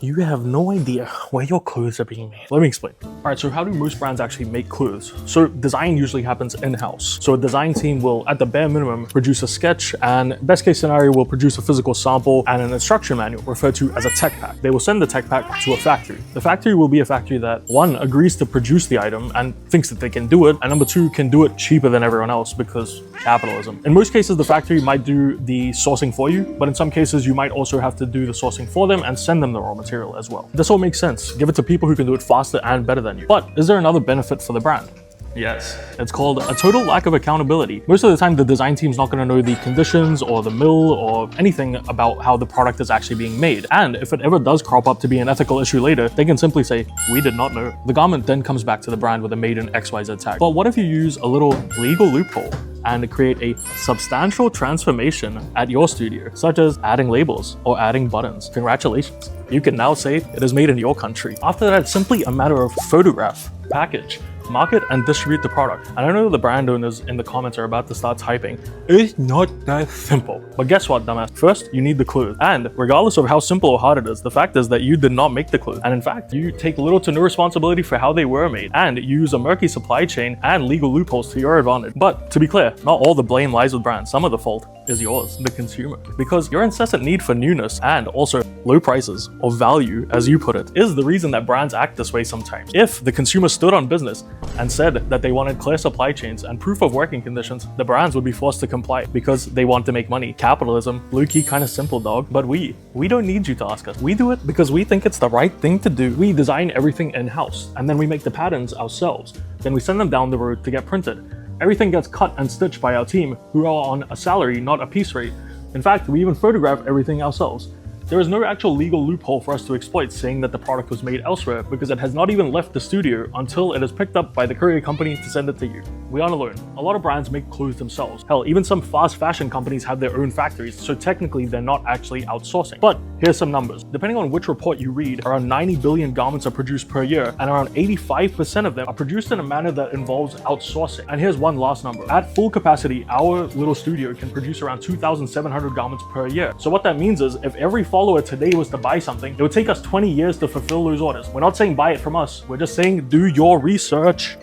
You have no idea where your clothes are being made. Let me explain. All right, so how do most brands actually make clothes? So design usually happens in-house. So a design team will, at the bare minimum, produce a sketch, and best case scenario will produce a physical sample and an instruction manual referred to as a tech pack. They will send the tech pack to a factory. The factory will be a factory that, one, agrees to produce the item and thinks that they can do it, and number two, can do it cheaper than everyone else because capitalism. In most cases, the factory might do the sourcing for you, but in some cases, you might also have to do the sourcing for them and send them the raw material as well. This all makes sense. Give it to people who can do it faster and better than you. But is there another benefit for the brand? Yes. It's called a total lack of accountability. Most of the time, the design team's not going to know the conditions or the mill or anything about how the product is actually being made. And if it ever does crop up to be an ethical issue later, they can simply say, we did not know. The garment then comes back to the brand with a made in XYZ tag. But what if you use a little legal loophole and create a substantial transformation at your studio, such as adding labels or adding buttons? Congratulations. You can now say it is made in your country. After that, it's simply a matter of photograph, package, market, and distribute the product. And I know the brand owners in the comments are about to start typing, it's not that simple. But guess what, dumbass? First, you need the clothes. And regardless of how simple or hard it is, the fact is that you did not make the clothes. And in fact, you take little to no responsibility for how they were made, and you use a murky supply chain and legal loopholes to your advantage. But to be clear, not all the blame lies with brands. Some of the fault is yours, the consumer. Because your incessant need for newness and also low prices or value, as you put it, is the reason that brands act this way sometimes. If the consumer stood on business and said that they wanted clear supply chains and proof of working conditions, the brands would be forced to comply because they want to make money. Capitalism, low-key kind of simple, dog. But we don't need you to ask us. We do it because we think it's the right thing to do. We design everything in-house, and then we make the patterns ourselves. Then we send them down the road to get printed. Everything gets cut and stitched by our team, who are on a salary, not a piece rate. In fact, we even photograph everything ourselves. There is no actual legal loophole for us to exploit saying that the product was made elsewhere because it has not even left the studio until it is picked up by the courier company to send it to you. We aren't alone. A lot of brands make clothes themselves. Hell, even some fast fashion companies have their own factories, so technically they're not actually outsourcing. But here's some numbers. Depending on which report you read, around 90 billion garments are produced per year, and around 85% of them are produced in a manner that involves outsourcing. And here's one last number. At full capacity, our little studio can produce around 2,700 garments per year. So what that means is if every follower today was to buy something, it would take us 20 years to fulfill those orders. We're not saying buy it from us. We're just saying do your research.